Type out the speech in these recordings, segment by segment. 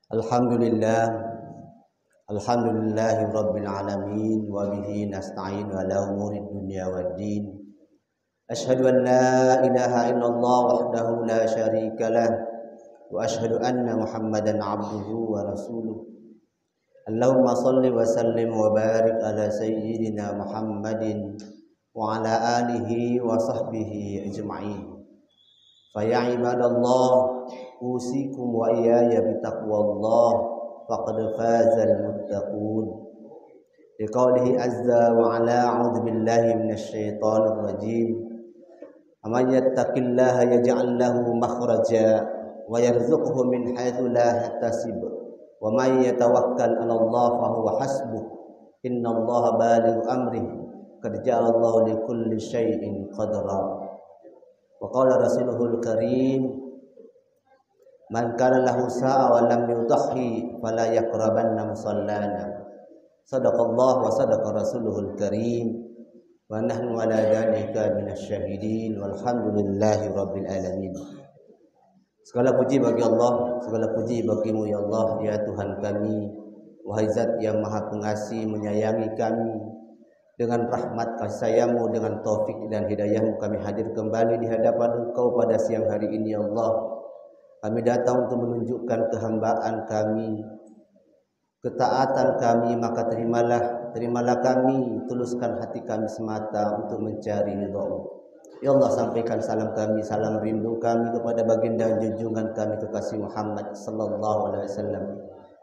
Alhamdulillah, alhamdulillahi rabbil alamin wa bihi nasta'in ala umuri dunya waddin. Ashhadu an la ilaha illallah wahdahu la syarika lah wa ashhadu anna Muhammadan abduhu wa rasuluh. Allahumma salli wa sallim wa barik ala sayyidina Muhammadin wa ala alihi wa sahbihi ajma'in. Fa ya ibadallah, usikum wa iyaya bitaqwallah faqad fazal muttaqun. Liqaulihi azza wa ala a'udzu billahi minasy syaithanir rajim. Amman yattaqillaha yaj'al lahu makhraja wa yarzuqhu min haitsu la yahtasib. Wa may yatawakkal 'ala Allah fa huwa hasbuh. Innallaha balighu amrihi. Qad ja'alallahu likulli syai'in qadra. Wa qala rasuluhul karim, man kana lahu sa'a wa lam yudhi fala yaqrabanna musallana. Sadaqallahu wa sadaqa rasuluhul karim wa nahnu ala dzalika minasyahidin walhamdulillahi rabbil alamin. Segala puji bagi Allah, segala puji bagimu ya Allah, ya Tuhan kami, wahai Zat yang Maha Pengasih menyayangi kami. Dengan rahmat kasih sayang-Mu, dengan taufik dan hidayah-Mu kami hadir kembali di hadapan Engkau pada siang hari ini ya Allah. Kami datang untuk menunjukkan kehambaan kami, ketaatan kami, maka terimalah kami, tuluskan hati kami semata untuk mencari ridha-Mu. Ya Allah, sampaikan salam kami, salam rindu kami kepada baginda junjungan kami kekasih Muhammad sallallahu alaihi wasallam.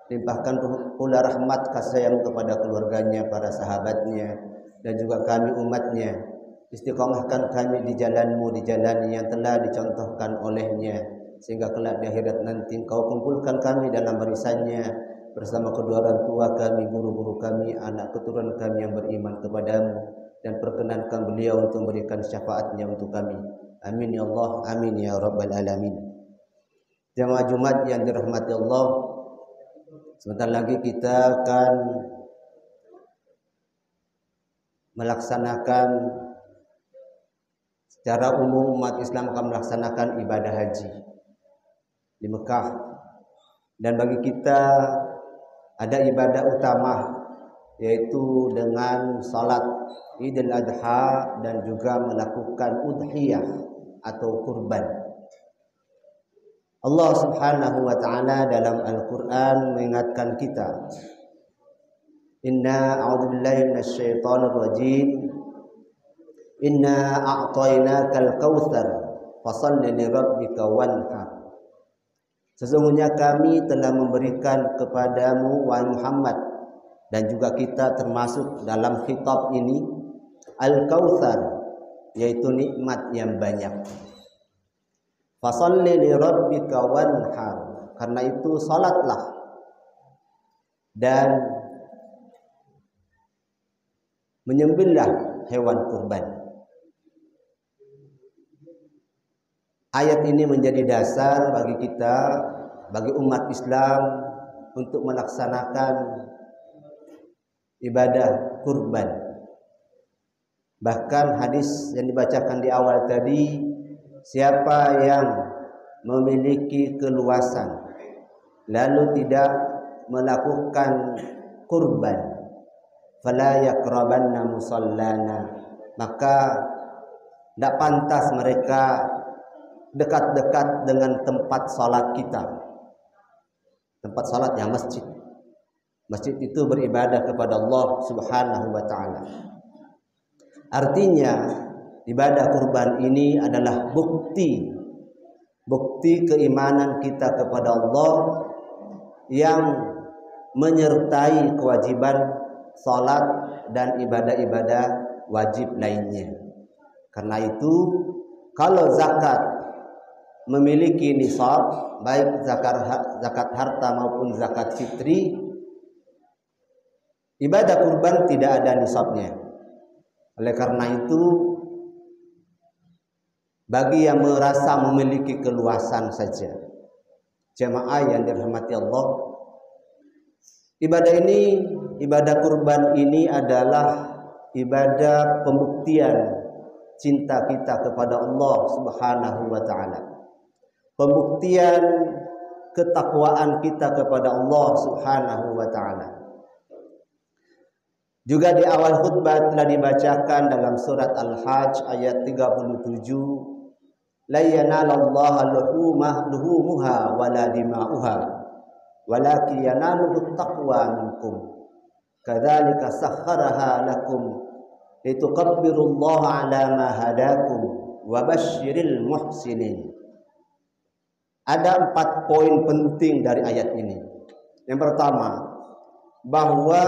Limpahkan pula rahmat kasih sayang kepada keluarganya, para sahabatnya, dan juga kami umatnya. Istiqamahkan kami di jalan-Mu, di jalan yang telah dicontohkan olehnya, sehingga kelak di akhirat nanti Engkau kumpulkan kami dalam barisannya bersama kedua orang tua kami, guru-guru kami, anak keturunan kami yang beriman kepadamu, dan perkenankan beliau untuk memberikan syafaatnya untuk kami. Amin ya Allah, amin ya rabbal alamin. Jamaah Jumat yang dirahmati Allah, sebentar lagi kita akan melaksanakan, secara umum umat Islam akan melaksanakan ibadah haji di Mekah. Dan bagi kita ada ibadah utama, yaitu dengan salat Idul Adha dan juga melakukan udhiyah atau kurban. Allah Subhanahu wa taala dalam Al-Qur'an mengingatkan kita, inna a'udzubillahi minasyaitonir rajim, inna a'tainakal kautsar fashalli lirabbika wanhar. Sesungguhnya kami telah memberikan kepadamu wahai Muhammad, dan juga kita termasuk dalam khitab ini, al-kautsar, yaitu nikmat yang banyak. Fashalli lirabbika wanhar, karena itu salatlah dan menyembelih hewan kurban. Ayat ini menjadi dasar bagi kita, bagi umat Islam, untuk melaksanakan ibadah kurban. Bahkan hadis yang dibacakan di awal tadi, siapa yang memiliki keluasan lalu tidak melakukan kurban, fala yaqrabanna musallana, maka tidak pantas mereka dekat-dekat dengan tempat salat kita. Tempat salat yang masjid. Masjid itu beribadah kepada Allah Subhanahu wa taala. Artinya ibadah kurban ini adalah bukti keimanan kita kepada Allah yang menyertai kewajiban salat dan ibadah-ibadah wajib lainnya. Karena itu, kalau zakat memiliki nisab, baik zakat harta maupun zakat fitri, ibadah kurban tidak ada nisabnya. Oleh karena itu, bagi yang merasa memiliki keluasan saja, jamaah yang dirahmati Allah, ibadah kurban ini adalah ibadah pembuktian cinta kita kepada Allah Subhanahu wa taala. Pembuktian ketakwaan kita kepada Allah Subhanahu wa taala. Juga di awal khutbah telah dibacakan dalam surat Al-Hajj ayat 37, la yanalallaha luhumuha wala dima'uha walakin yanaluhu taqwa minkum kadzalika sakhkharaha lakum litukabbirullaha ala ma hadakum wa basyiril muhsinin. Ada 4 poin penting dari ayat ini. Yang pertama, bahwa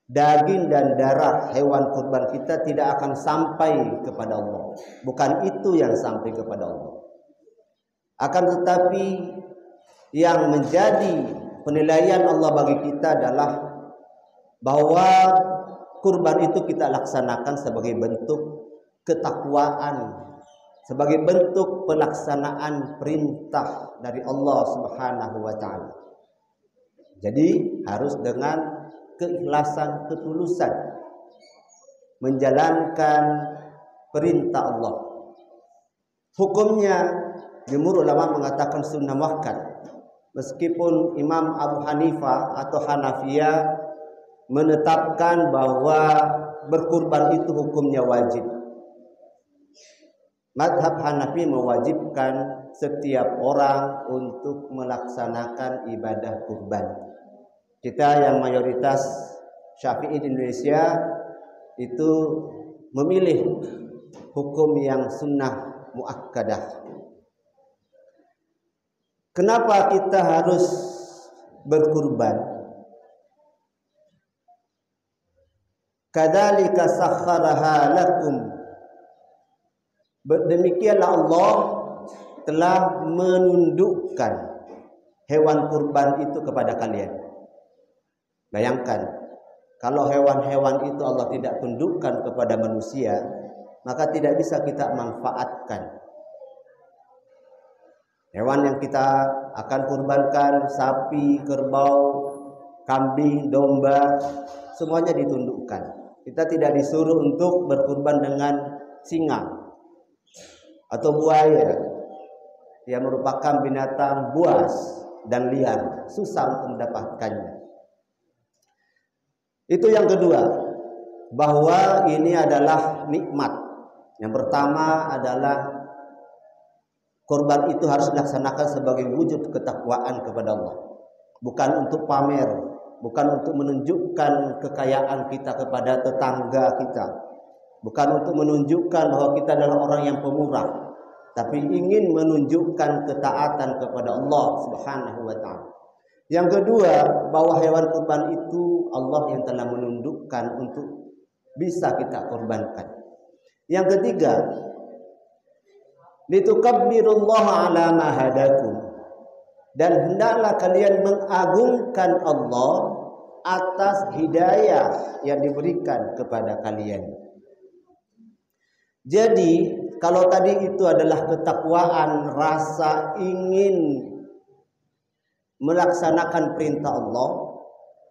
daging dan darah hewan kurban kita tidak akan sampai kepada Allah. Bukan itu yang sampai kepada Allah. Akan tetapi yang menjadi penilaian Allah bagi kita adalah bahwa kurban itu kita laksanakan sebagai bentuk ketakwaan, sebagai bentuk pelaksanaan perintah dari Allah Subhanahu wa taala. Jadi harus dengan keikhlasan, ketulusan menjalankan perintah Allah. Hukumnya jumhur ulama mengatakan sunnah muakkad, meskipun Imam Abu Hanifah atau Hanafiyah menetapkan bahwa berkurban itu hukumnya wajib. Mazhab Hanafi mewajibkan setiap orang untuk melaksanakan ibadah kurban. Kita yang mayoritas Syafi'i di Indonesia itu memilih hukum yang sunnah muakkadah. Kenapa kita harus berkurban? Kadzalika sakhkharaha lakum. Demikianlah Allah telah menundukkan hewan kurban itu kepada kalian. Bayangkan, kalau hewan-hewan itu Allah tidak tundukkan kepada manusia, maka tidak bisa kita manfaatkan. Hewan yang kita akan kurbankan, sapi, kerbau, kambing, domba, semuanya ditundukkan. Kita tidak disuruh untuk berkurban dengan singa atau buaya yang merupakan binatang buas dan liar, susah untuk mendapatkannya. Itu yang kedua, bahwa ini adalah nikmat. Yang pertama adalah kurban itu harus dilaksanakan sebagai wujud ketakwaan kepada Allah, bukan untuk pamer, bukan untuk menunjukkan kekayaan kita kepada tetangga kita, bukan untuk menunjukkan bahwa kita adalah orang yang pemurah, tapi ingin menunjukkan ketaatan kepada Allah Subhanahu wa taala. Yang kedua, bahwa hewan kurban itu Allah yang telah menundukkan untuk bisa kita kurbankan. Yang ketiga, litukabbirullaha ala ma hadakum, dan hendaklah kalian mengagungkan Allah atas hidayah yang diberikan kepada kalian. Jadi, kalau tadi itu adalah ketakwaan, rasa ingin melaksanakan perintah Allah,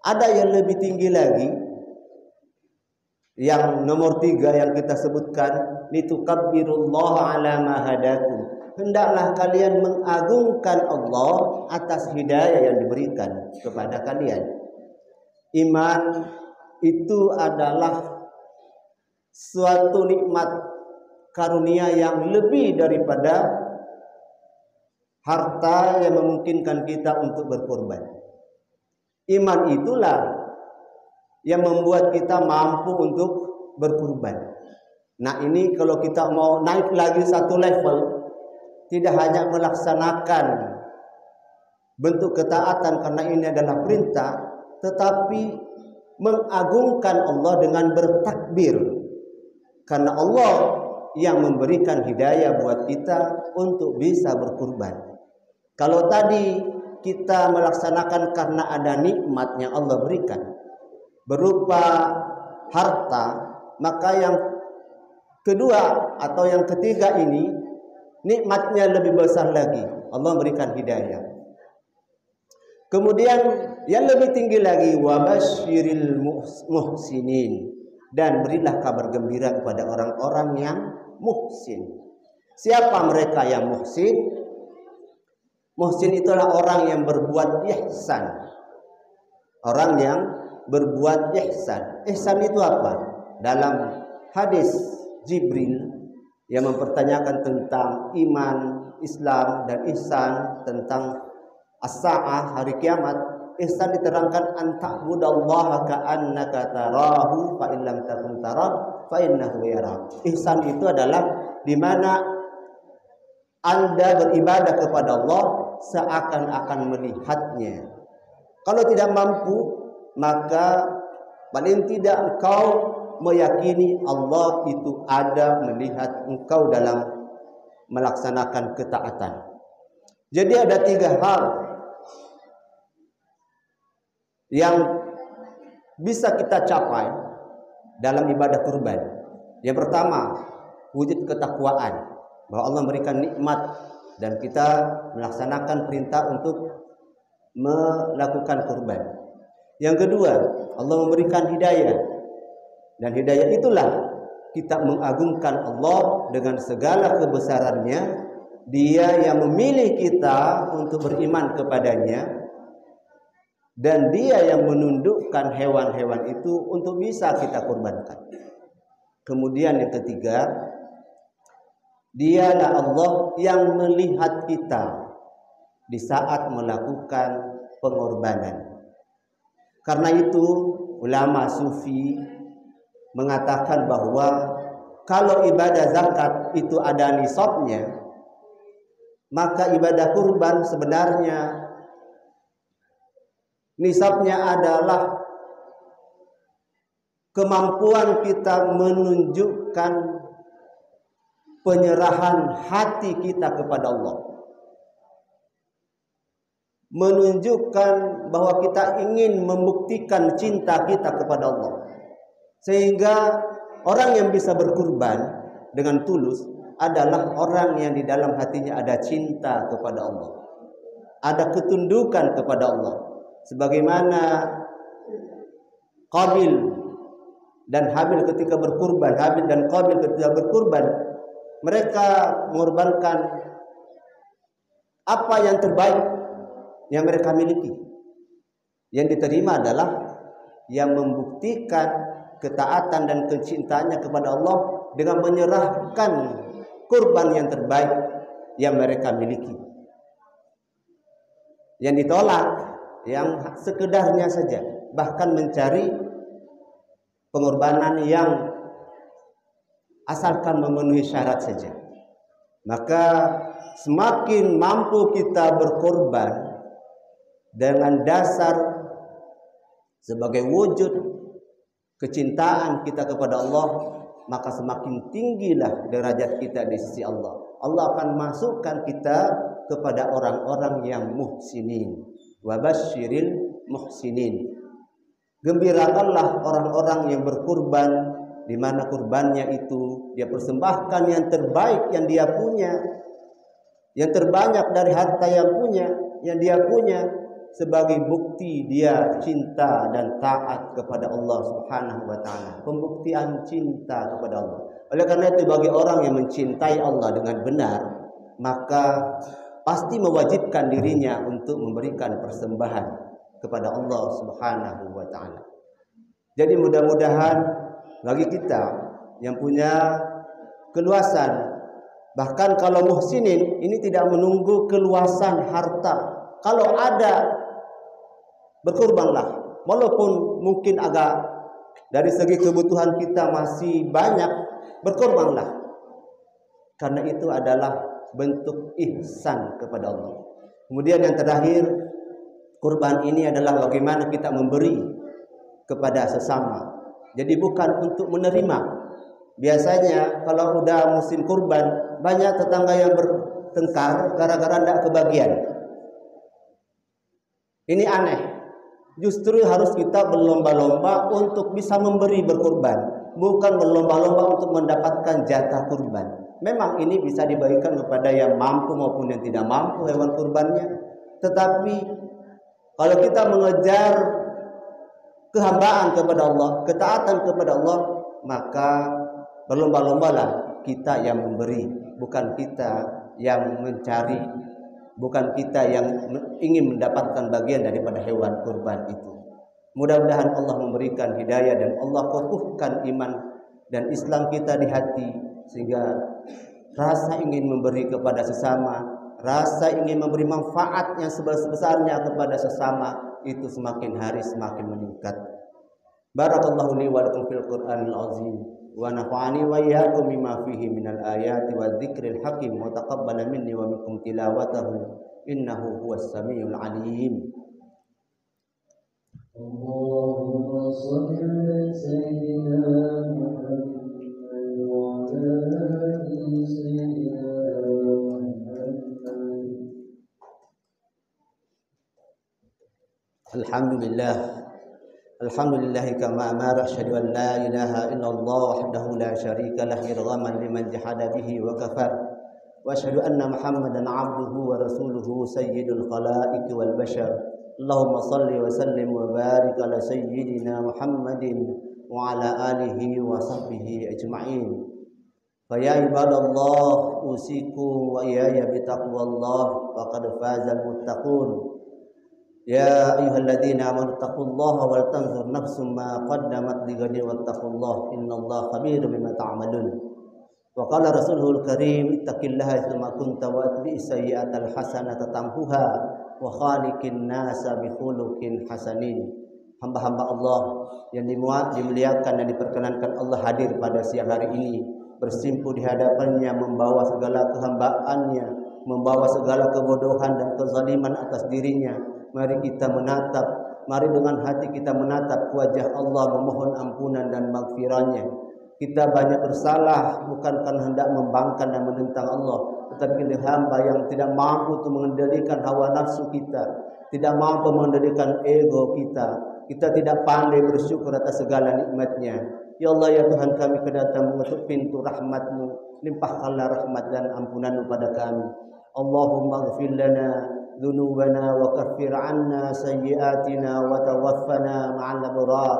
ada yang lebih tinggi lagi, yang nomor 3 yang kita sebutkan, litukabbirullaha ala ma hadakum, hendaklah kalian mengagungkan Allah atas hidayah yang diberikan kepada kalian. Iman itu adalah suatu nikmat karunia yang lebih daripada harta yang memungkinkan kita untuk berkorban. Iman itulah yang membuat kita mampu untuk berkorban. Nah, ini kalau kita mau naik lagi satu level, tidak hanya melaksanakan bentuk ketaatan karena ini adalah perintah, tetapi mengagungkan Allah dengan bertakbir, karena Allah yang memberikan hidayah buat kita untuk bisa berkurban. Kalau tadi kita melaksanakan karena ada nikmat yang Allah berikan berupa harta, maka yang kedua atau yang ketiga ini nikmatnya lebih besar lagi, Allah berikan hidayah. Kemudian yang lebih tinggi lagi, wa basyiril muhsinin, dan berilah kabar gembira kepada orang-orang yang muhsin. Siapa mereka yang muhsin? Muhsin itulah orang yang berbuat ihsan. Orang yang berbuat ihsan. Ihsan itu apa? Dalam hadis Jibril yang mempertanyakan tentang iman, Islam dan ihsan, tentang as-sa'ah, hari kiamat, ihsan diterangkan anta'budallaha ka'annaka tarahu fa in lam takun tarah fa innahu yarak. Ihsan itu adalah di mana Anda beribadah kepada Allah seakan-akan melihatnya. Kalau tidak mampu, maka paling tidak engkau meyakini Allah itu ada melihat engkau dalam melaksanakan ketaatan. Jadi ada 3 hal yang bisa kita capai dalam ibadah kurban. Yang pertama, wujud ketakwaan, bahwa Allah memberikan nikmat dan kita melaksanakan perintah untuk melakukan kurban. Yang kedua, Allah memberikan hidayah, dan hidayah itulah kita mengagungkan Allah dengan segala kebesarannya. Dia yang memilih kita untuk beriman kepadanya, dan dia yang menundukkan hewan-hewan itu untuk bisa kita kurbankan. Kemudian yang ketiga, dialah Allah yang melihat kita di saat melakukan pengorbanan. Karena itu ulama sufi mengatakan bahwa kalau ibadah zakat itu ada nisabnya, maka ibadah kurban sebenarnya nisabnya adalah kemampuan kita menunjukkan penyerahan hati kita kepada Allah, menunjukkan bahwa kita ingin membuktikan cinta kita kepada Allah. Sehingga orang yang bisa berkurban dengan tulus adalah orang yang di dalam hatinya ada cinta kepada Allah, ada ketundukan kepada Allah. Sebagaimana Qabil dan Habil ketika berkurban, Habil dan Qabil ketika berkurban, mereka mengorbankan apa yang terbaik yang mereka miliki. Yang diterima adalah yang membuktikan ketaatan dan kecintaannya kepada Allah dengan menyerahkan kurban yang terbaik yang mereka miliki. Yang ditolak yang sekedarnya saja, bahkan mencari pengorbanan yang asalkan memenuhi syarat saja. Maka semakin mampu kita berkorban dengan dasar sebagai wujud kecintaan kita kepada Allah, maka semakin tinggilah derajat kita di sisi Allah. Allah akan masukkan kita kepada orang-orang yang muhsinin. Wa basyiril muhsinin. Gembirakanlah orang-orang yang berkurban, di mana kurbannya itu dia persembahkan yang terbaik yang dia punya, yang terbanyak dari harta yang dia punya, sebagai bukti dia cinta dan taat kepada Allah Subhanahu wa taala. Pembuktian cinta kepada Allah. Oleh karena itu, bagi orang yang mencintai Allah dengan benar, maka pasti mewajibkan dirinya untuk memberikan persembahan kepada Allah Subhanahu wa taala. Jadi mudah-mudahan bagi kita yang punya keluasan, bahkan kalau muhsinin ini tidak menunggu keluasan harta. Kalau ada, berkurbanlah, walaupun mungkin agak dari segi kebutuhan kita masih banyak, berkorbanlah, karena itu adalah bentuk ihsan kepada Allah. Kemudian yang terakhir, kurban ini adalah bagaimana kita memberi kepada sesama. Jadi bukan untuk menerima. Biasanya kalau udah musim kurban, banyak tetangga yang bertengkar gara-gara tidak kebagian. Ini aneh. Justru harus kita berlomba-lomba untuk bisa memberi berkurban, bukan berlomba-lomba untuk mendapatkan jatah kurban. Memang ini bisa dibagikan kepada yang mampu maupun yang tidak mampu hewan kurbannya. Tetapi kalau kita mengejar kehambaan kepada Allah, ketaatan kepada Allah, maka berlomba-lombalah kita yang memberi, bukan kita yang mencari bukan kita yang ingin mendapatkan bagian daripada hewan kurban itu. Mudah-mudahan Allah memberikan hidayah dan Allah kokohkan iman dan Islam kita di hati, sehingga rasa ingin memberi kepada sesama, rasa ingin memberi manfaat yang sebesar-besarnya kepada sesama itu semakin hari semakin meningkat. Barakallahu li wa lakum fil Qur'anil azim wa nafa'ani wa iyyakum bima fihi minal ayati wa dzikril hakim wa taqabbala minni wa minkum tilawatahu innahu huwas samiul alim. Allahumma shalli ala sayyidina Muhammad wa ala ali sayyidina Muhammad. Alhamdulillah kama amara asyhadu an la ilaha illallah wahdahu la syarika lah irghaman liman jahada bihi wa kafar wa asyhadu anna Muhammadan abduhu wa rasuluhu sayyidul khalaiq wal bashar. Allahumma salli wa sallim wa barik ala sayyidina Muhammadin wa ala alihi wa sahbihi ajma'in. Fa ya ibadallah usikum wa iyaya bi taqwallah faqad fazal muttaqun. Ya ayyuhalladzina amanu taqullaha wal tanzur nafsum ma qaddamat lighadin wattaqullaha innallaha khabirum bima ta'malun. Wa qala rasuluhul karim ittaqillaha tsumma kunta wa atbi'is sayyi'atal hasanata tamhuha wa khaliqin nasa bi khuluqin hasanin. Hamba-hamba Allah yang dimuliakan dan diperkenankan Allah hadir pada siang hari ini, bersimpuh di hadapannya, membawa segala kehambaannya, membawa segala kebodohan dan kezaliman atas dirinya. Mari kita menatap, mari dengan hati kita menatap wajah Allah, memohon ampunan dan maghfirahnya. Kita banyak bersalah bukan karena hendak membangkang dan menentang Allah, tetapi hamba yang tidak mampu untuk mengendalikan hawa nafsu kita, tidak mampu mengendalikan ego kita. Kita tidak pandai bersyukur atas segala nikmatnya. Ya Allah, ya Tuhan kami kedatang mengetuk pintu rahmat-Mu, limpahkanlah rahmat dan ampunan-Mu pada kami. Allahumma ighfir lana dhunubana wa kaffir 'anna sayyi'atina wa tawaffana ma'al abrar.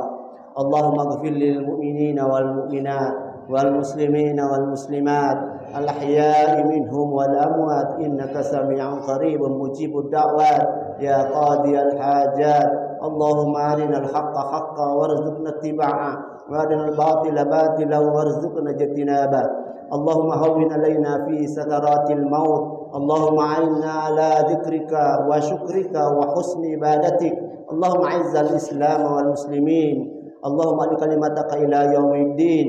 Allahumma ighfir lil mu'minina wal mu'minat wal muslimina wal muslimat al ahya'i minhum wal amwat innaka sami'un qaribun mujibud da'wat ya qadiyal hajat. Allahumma arinal haqqa haqqan warzuqna ittiba'ah wa arinal batila batilan warzuqna ijtinabah. Allahumma hawwin alaina fi sakaratil maut. Allahumma a'inna ala dzikrika wa syukrika wa husni ibadatik. Allahumma izzal islam wal muslimin. Allahumma adi kalimataka ila yaumiddin.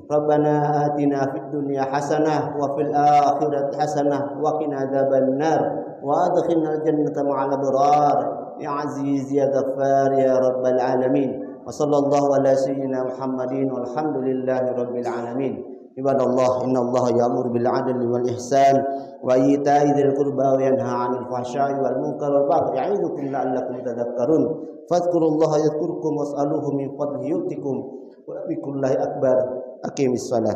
Rabbana atina fid dunya hasanah wa fil akhirati hasanah wa qina adzabannar wa adkhilnal jannata ma'al abrar ya aziz ya ghaffar ya rabbal alamin. Wa sallallahu ala sayyidina Muhammadin walhamdulillahi rabbil alamin. Ibadallah, innallaha ya'muru bil 'adli wal ihsan wa ita'i dzil qurba wa yanha 'anil fahsya'i wal munkari wal baghi ya'idukum la'allakum tadhakkarun. Fadhkurullaha yadhkurkum was'aluhu min fadlihi yu'tikum wa bikullihi akbar. Aqimis shalah.